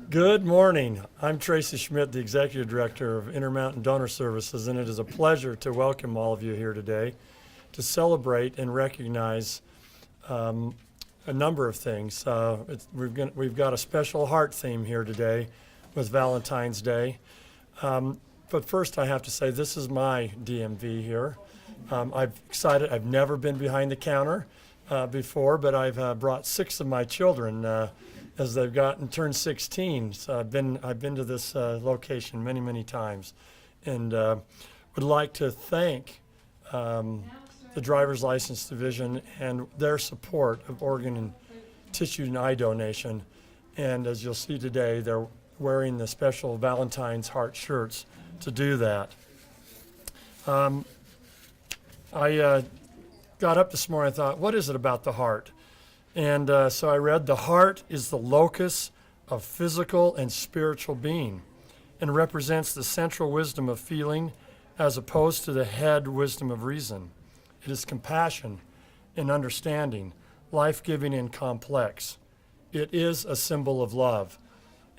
Good morning. I'm Tracy Schmidt, the Executive Director of Intermountain Donor Services, and it is a pleasure to welcome all of you here today to celebrate and recognize a number of things. We've got a special heart theme here today with Valentine's Day. But first I have to say this is my DMV here. I'm excited. I've never been behind the counter before, but I've brought 6 of my children as they've turned 16. So I've been to this location many, many times, and would like to thank the Driver's License Division and their support of organ and tissue and eye donation. And as you'll see today, they're wearing the special Valentine's heart shirts to do that. I got up this morning and thought, what is it about the heart? And so I read, the heart is the locus of physical and spiritual being and represents the central wisdom of feeling as opposed to the head wisdom of reason. It is compassion and understanding, life-giving and complex. It is a symbol of love.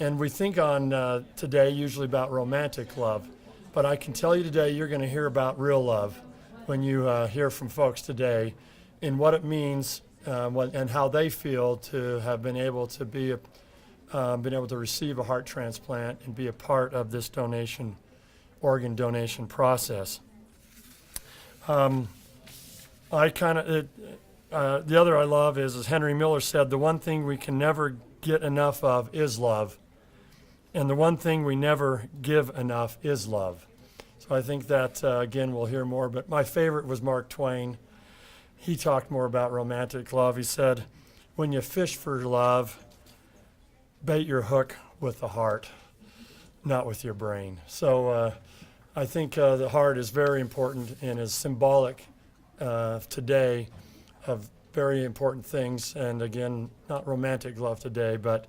And we think on today usually about romantic love, but I can tell you today you're going to hear about real love when you hear from folks today in what it means and how they feel to have been able to receive a heart transplant and be a part of this organ donation process. The other I love is, as Henry Miller said, the one thing we can never get enough of is love, and the one thing we never give enough is love. So I think that, again, we'll hear more, but my favorite was Mark Twain. He talked more about romantic love. He said, when you fish for love, bait your hook with the heart, not with your brain. So I think the heart is very important and is symbolic today of very important things. And again, not romantic love today, but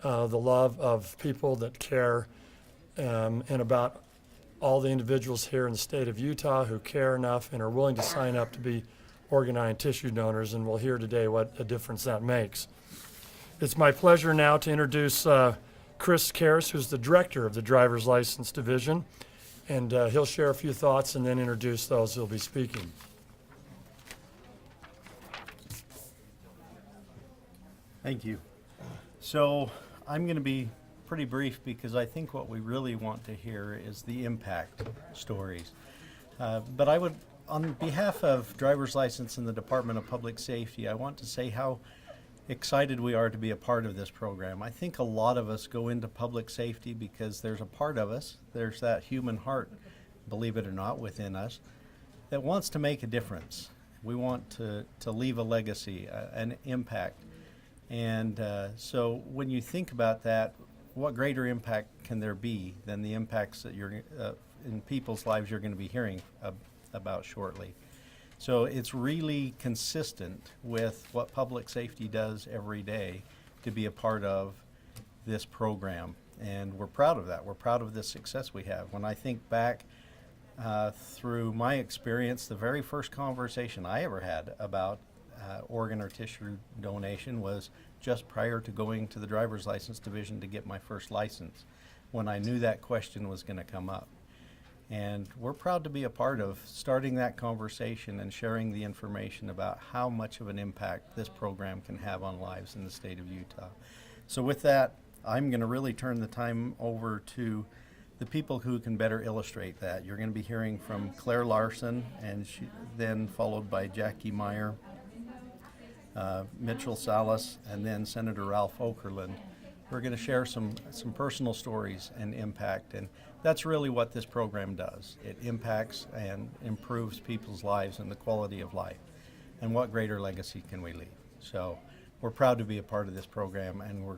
the love of people that care and about all the individuals here in the state of Utah who care enough and are willing to sign up to be organ, eye, and tissue donors, and we'll hear today what a difference that makes. It's my pleasure now to introduce Chris Caras, who's the Director of the Driver's License Division, and he'll share a few thoughts and then introduce those who'll be speaking. Thank you. So I'm going to be pretty brief because I think what we really want to hear is the impact stories. But I would, on behalf of Driver's License and the Department of Public Safety, I want to say how excited we are to be a part of this program. I think a lot of us go into public safety because there's a part of us, there's that human heart, believe it or not, within us, that wants to make a difference. We want to leave a legacy, an impact. And so when you think about that, what greater impact can there be than the impacts that you're in people's lives you're going to be hearing about shortly? So it's really consistent with what public safety does every day to be a part of this program. And we're proud of that. We're proud of the success we have. When I think back through my experience, the very first conversation I ever had about organ or tissue donation was just prior to going to the Driver's License Division to get my first license, when I knew that question was going to come up. And we're proud to be a part of starting that conversation and sharing the information about how much of an impact this program can have on lives in the state of Utah. So with that, I'm going to really turn the time over to the people who can better illustrate that. You're going to be hearing from Claire Larson, and then followed by Jackie Meyer, Mitchell Salas, and then Senator Ralph Okerlund. We're going to share some personal stories and impact, and that's really what this program does. It impacts and improves people's lives and the quality of life. And what greater legacy can we leave? So we're proud to be a part of this program, and we're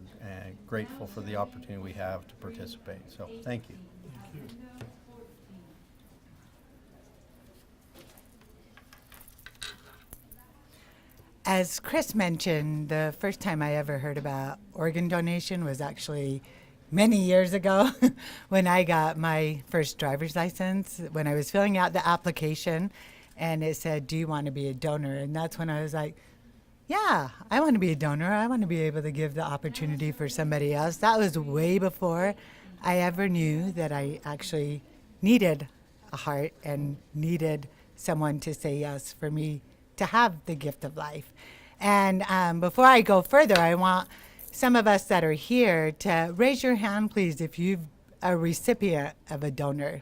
grateful for the opportunity we have to participate. So thank you. Thank you. As Chris mentioned, the first time I ever heard about organ donation was actually many years ago when I got my first driver's license, when I was filling out the application, and it said, do you want to be a donor? And that's when I was like, yeah, I want to be a donor. I want to be able to give the opportunity for somebody else. That was way before I ever knew that I actually needed a heart and needed someone to say yes for me to have the gift of life. And before I go further, I want some of us that are here to raise your hand, please, if you're a recipient of a donor.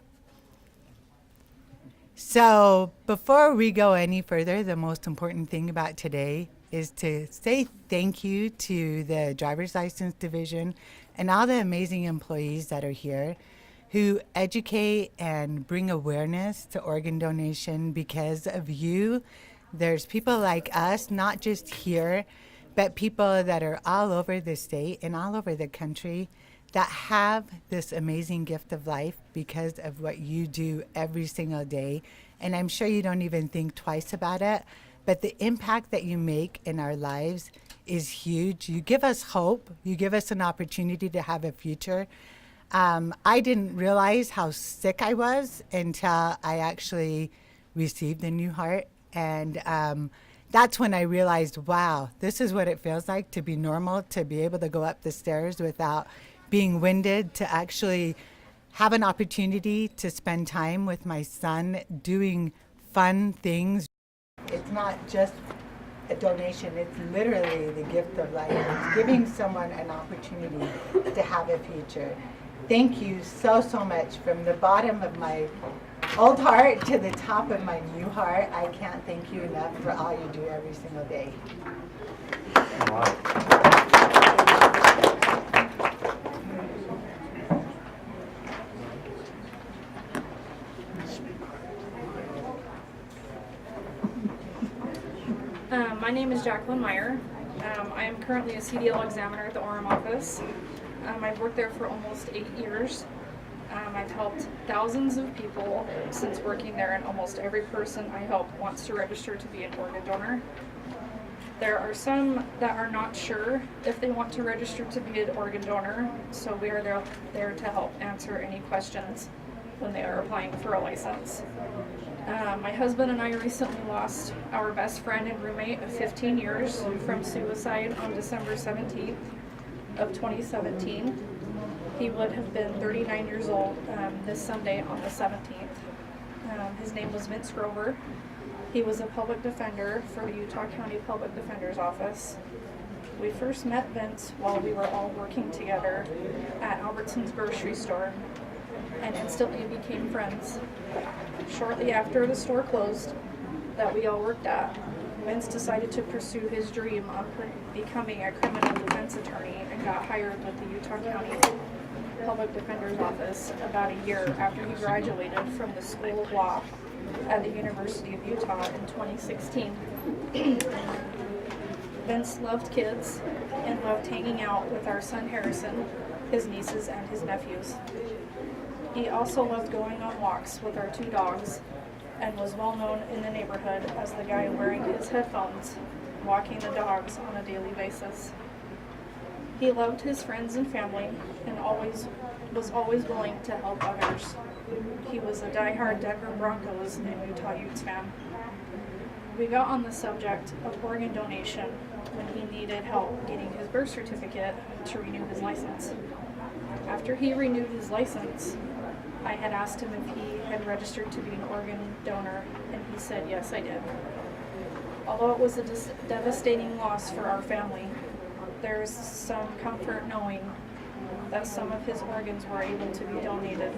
So before we go any further, the most important thing about today is to say thank you to the driver's license division and all the amazing employees that are here who educate and bring awareness to organ donation. Because of you, there's people like us, not just here, but people that are all over the state and all over the country that have this amazing gift of life because of what you do every single day. And I'm sure you don't even think twice about it, but the impact that you make in our lives is huge. You give us hope. You give us an opportunity to have a future. I didn't realize how sick I was until I actually received a new heart. And that's when I realized, wow, this is what it feels like to be normal, to be able to go up the stairs without being winded, to actually have an opportunity to spend time with my son doing fun things. It's not just a donation, it's literally the gift of life. It's giving someone an opportunity to have a future. Thank you so, so much from the bottom of my old heart to the top of my new heart. I can't thank you enough for all you do every single day. My name is Jackie Meyer. I am currently a CDL examiner at the Orem office. I've worked there for almost 8 years. I've helped thousands of people since working there, and almost every person I help wants to register to be an organ donor. There are some that are not sure if they want to register to be an organ donor, so we are there to help answer any questions when they are applying for a license. My husband and I recently lost our best friend and roommate of 15 years from suicide on December 17th of 2017. He would have been 39 years old this Sunday on the 17th. His name was Vince Grover. He was a public defender for the Utah County Public Defender's Office. We first met Vince while we were all working together at Albertson's grocery store and instantly became friends. Shortly after the store closed that we all worked at, Vince decided to pursue his dream of becoming a criminal defense attorney and got hired with the Utah County Public Defender's Office about a year after he graduated from the School of Law at the University of Utah in 2016. Vince loved kids and loved hanging out with our son Harrison, his nieces, and his nephews. He also loved going on walks with our 2 dogs and was well known in the neighborhood as the guy wearing his headphones, walking the dogs on a daily basis. He loved his friends and family and was always willing to help others. He was a diehard Denver Broncos and Utah Utes fan. We got on the subject of organ donation when he needed help getting his birth certificate to renew his license. After he renewed his license, I had asked him if he had registered to be an organ donor, and he said, yes, I did. Although it was a devastating loss for our family, there's some comfort knowing that some of his organs were able to be donated,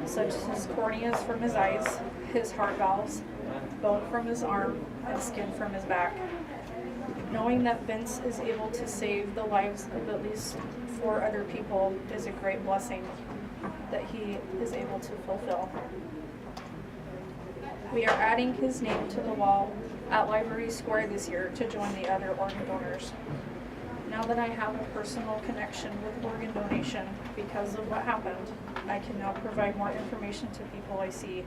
such as his corneas from his eyes, his heart valves, bone from his arm, and skin from his back. Knowing that Vince is able to save the lives of at least 4 other people is a great blessing that he is able to fulfill. We are adding his name to the wall at Library Square this year to join the other organ donors. Now that I have a personal connection with organ donation because of what happened, I can now provide more information to people I see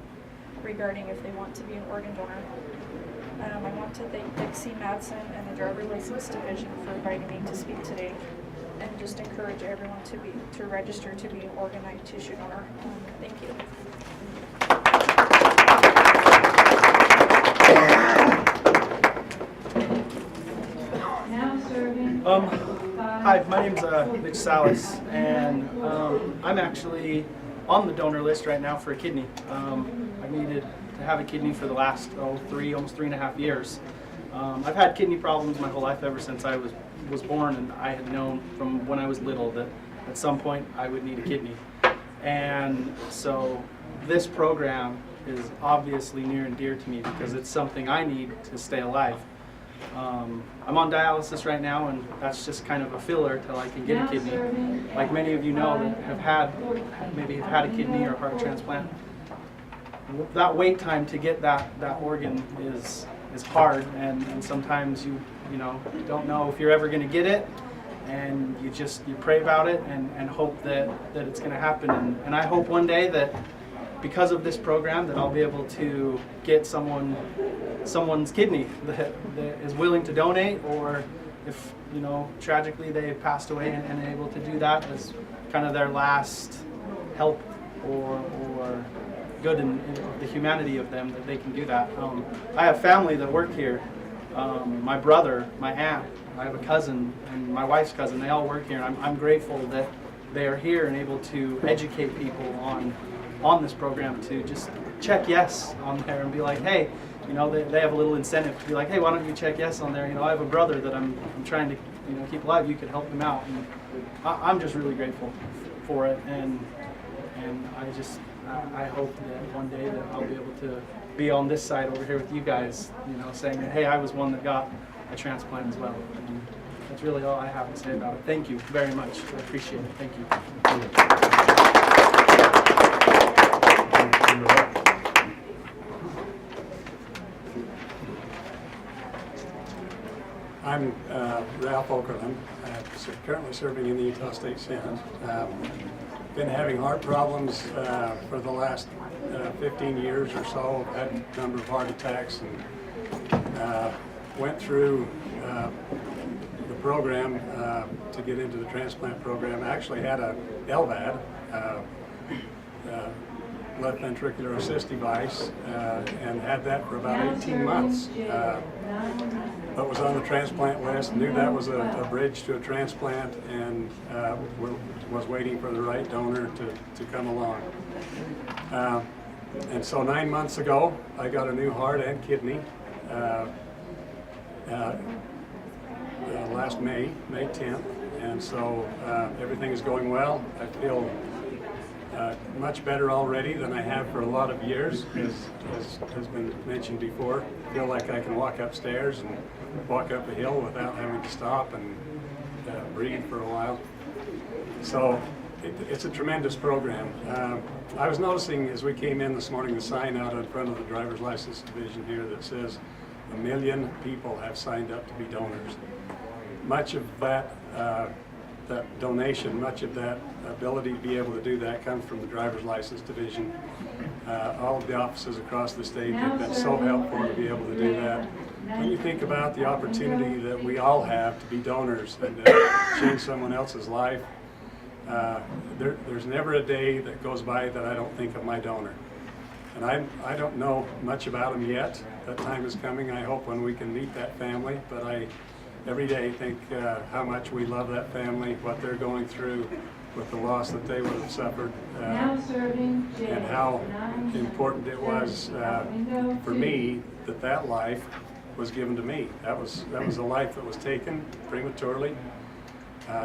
regarding if they want to be an organ donor. I want to thank Dixie Madsen and the Driver License Division for inviting me to speak today, and just encourage everyone to register to be an organ tissue donor. Thank you. Hi, my name's Mitch Salas, and I'm actually on the donor list right now for a kidney. I've needed to have a kidney for the last almost 3.5 years. I've had kidney problems my whole life ever since I was born, and I had known from when I was little that at some point I would need a kidney. And so this program is obviously near and dear to me because it's something I need to stay alive. I'm on dialysis right now, and that's just kind of a filler till I can get a kidney. Like many of you know that maybe have had a kidney or a heart transplant. That wait time to get that organ is hard, and sometimes you don't know if you're ever going to get it, and you pray about it and hope that it's going to happen. And I hope one day that because of this program that I'll be able to get someone's kidney that is willing to donate, or if tragically they passed away and able to do that as kind of their last help or good in the humanity of them, that they can do that. I have family that work here. My brother, my aunt, I have a cousin, and my wife's cousin. They all work here, and I'm grateful that they are here and able to educate people on this program, to just check yes on there and be like, hey, they have a little incentive to be like, hey, why don't you check yes on there? I have a brother that I'm trying to keep alive. You could help him out. And I'm just really grateful for it, and I hope that one day that I'll be able to be on this side over here with you guys, saying that, hey, I was one that got a transplant as well. And that's really all I have to say about it. Thank you very much. I appreciate it. Thank you. I'm Ralph Okerlund. I'm currently serving in the Utah State Senate. Been having heart problems for the last 15 years or so. I've had a number of heart attacks, and went through the program to get into the transplant program. I actually had a LVAD, left ventricular assist device, and had that for about 18 months. But was on the transplant list, knew that was a bridge to a transplant, and was waiting for the right donor to come along. And so 9 months ago, I got a new heart and kidney. Last May 10th, and so everything is going well. I feel much better already than I have for a lot of years, as has been mentioned before. I feel like I can walk upstairs and walk up a hill without having to stop and breathe for a while. So it's a tremendous program. I was noticing as we came in this morning the sign out in front of the driver's license division here that says 1 million people have signed up to be donors. Much of that donation, much of that ability to be able to do that comes from the driver's license division. All of the offices across the state have been so helpful to be able to do that. When you think about the opportunity that we all have to be donors and to change someone else's life, there's never a day that goes by that I don't think of my donor. And I don't know much about them yet. That time is coming. I hope when we can meet that family, but I every day think how much we love that family, what they're going through with the loss that they would have suffered, and how important it was for me that life was given to me. That was a life that was taken prematurely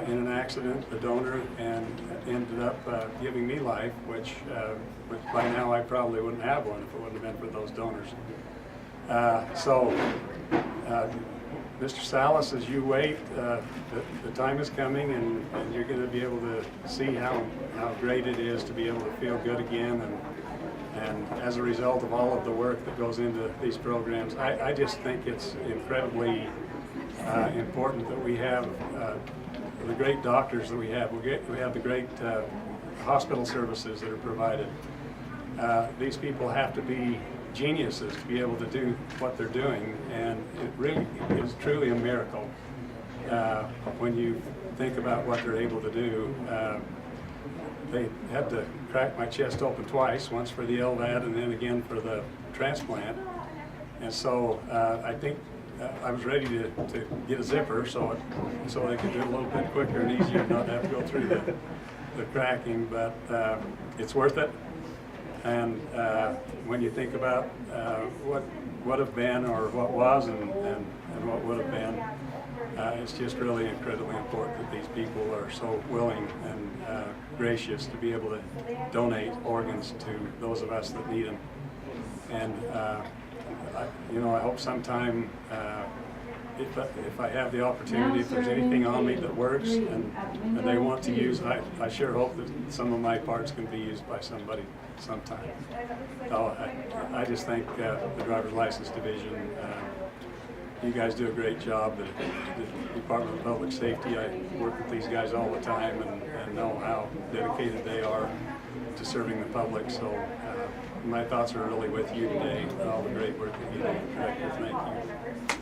in an accident, the donor, and ended up giving me life, which by now I probably wouldn't have one if it wouldn't have been for those donors. Mr. Salas, as you wait, the time is coming, and you're going to be able to see how great it is to be able to feel good again, and as a result of all of the work that goes into these programs, I just think it's incredibly important that we have the great doctors that we have. We have the great hospital services that are provided. These people have to be geniuses to be able to do what they're doing, and it really is truly a miracle when you think about what they're able to do. They had to crack my chest open twice, once for the LVAD and then again for the transplant. And so I think I was ready to get a zipper so they could do it a little bit quicker and easier, not have to go through the cracking, but it's worth it. And when you think about what would have been or what was and what would have been, it's just really incredibly important that these people are so willing and gracious to be able to donate organs to those of us that need them. And I hope sometime if I have the opportunity, if there's anything on me that works and they want to use, I sure hope that some of my parts can be used by somebody sometime. So I just think the driver's license division, you guys do a great job. The Department of Public Safety, I work with these guys all the time and know how dedicated they are to serving the public. So my thoughts are really with you today and all the great work that you do. Director, thank you.